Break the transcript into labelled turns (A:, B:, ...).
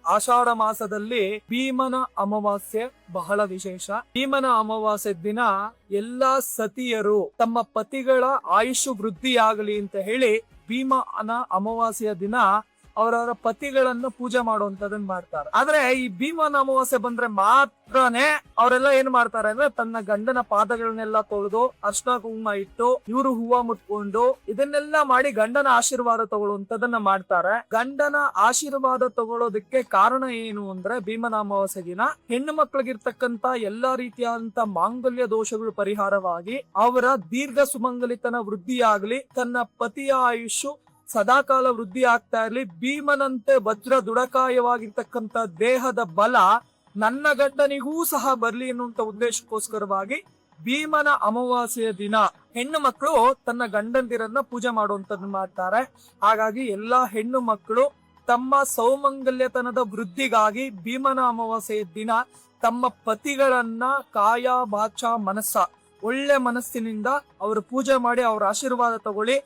A: ಆಷಾಢ ಮಾಸದಲ್ಲಿ ಭೀಮನ ಅಮಾವಾಸ್ಯೆ ಬಹಳ ವಿಶೇಷ. ಭೀಮನ ಅಮಾವಾಸ್ಯೆ ದಿನ ಎಲ್ಲಾ ಸತಿಯರು ತಮ್ಮ ಪತಿಗಳ ಆಯುಷ್ ವೃದ್ಧಿಯಾಗಲಿ ಅಂತ ಹೇಳಿ ಭೀಮನ ಅಮಾವಾಸ್ಯೆಯ ದಿನ ಅವರವರ ಪತಿಗಳನ್ನ ಪೂಜೆ ಮಾಡುವಂತದನ್ನ ಮಾಡ್ತಾರೆ. ಆದ್ರೆ ಈ ಭೀಮನ ಅಮಾವಾಸ್ಯೆ ಬಂದ್ರೆ ಮಾತ್ರನೇ ಅವರೆಲ್ಲ ಏನ್ ಮಾಡ್ತಾರೆ ಅಂದ್ರೆ ತನ್ನ ಗಂಡನ ಪಾದಗಳನ್ನೆಲ್ಲ ತೊಳೆದು ಅರ್ಶಿನ ಕುಂಕುಮ ಇಟ್ಟು ಇವರು ಹೂವ ಮುಟ್ಕೊಂಡು ಇದನ್ನೆಲ್ಲ ಮಾಡಿ ಗಂಡನ ಆಶೀರ್ವಾದ ತಗೊಳ್ಳುವಂತದನ್ನ ಮಾಡ್ತಾರೆ. ಗಂಡನ ಆಶೀರ್ವಾದ ತಗೊಳ್ಳೋದಕ್ಕೆ ಕಾರಣ ಏನು ಅಂದ್ರೆ ಭೀಮನ ಅಮಾವಾಸ್ಯೆ ದಿನ ಹೆಣ್ಣು ಮಕ್ಕಳಿಗಿರ್ತಕ್ಕಂತ ಎಲ್ಲಾ ರೀತಿಯಾದಂತ ಮಾಂಗಲ್ಯ ದೋಷಗಳು ಪರಿಹಾರವಾಗಿ ಅವರ ದೀರ್ಘ ಸುಮಂಗಲಿತನ ವೃದ್ಧಿಯಾಗಲಿ, ತನ್ನ ಪತಿಯ ಆಯುಷು ಸದಾಕಾಲ ವೃದ್ಧಿ ಆಗ್ತಾ ಇರ್ಲಿ, ಭೀಮನಂತೆ ವಜ್ರ ದುಡಕಾಯವಾಗಿರ್ತಕ್ಕಂಥ ದೇಹದ ಬಲ ನನ್ನ ಗಂಡನಿಗೂ ಸಹ ಬರ್ಲಿ ಎನ್ನುವಂತ ಉದ್ದೇಶಕ್ಕೋಸ್ಕರವಾಗಿ ಭೀಮನ ಅಮಾವಾಸ್ಯೆಯ ದಿನ ಹೆಣ್ಣು ಮಕ್ಕಳು ತನ್ನ ಗಂಡಂದಿರನ್ನ ಪೂಜೆ ಮಾಡುವಂತದ್ದು ಮಾಡ್ತಾರೆ. ಹಾಗಾಗಿ ಎಲ್ಲಾ ಹೆಣ್ಣು ಮಕ್ಕಳು ತಮ್ಮ ಸೌಮಂಗಲ್ಯತನದ ವೃದ್ಧಿಗಾಗಿ ಭೀಮನ ಅಮಾವಾಸ್ಯೆಯ ದಿನ ತಮ್ಮ ಪತಿಗಳನ್ನ ಕಾಯ ವಾಚ ಮನಸ್ಸ ಒಳ್ಳೆ ಮನಸ್ಸಿನಿಂದ ಅವರು ಪೂಜೆ ಮಾಡಿ ಅವ್ರ ಆಶೀರ್ವಾದ ತಗೊಳ್ಳಿ.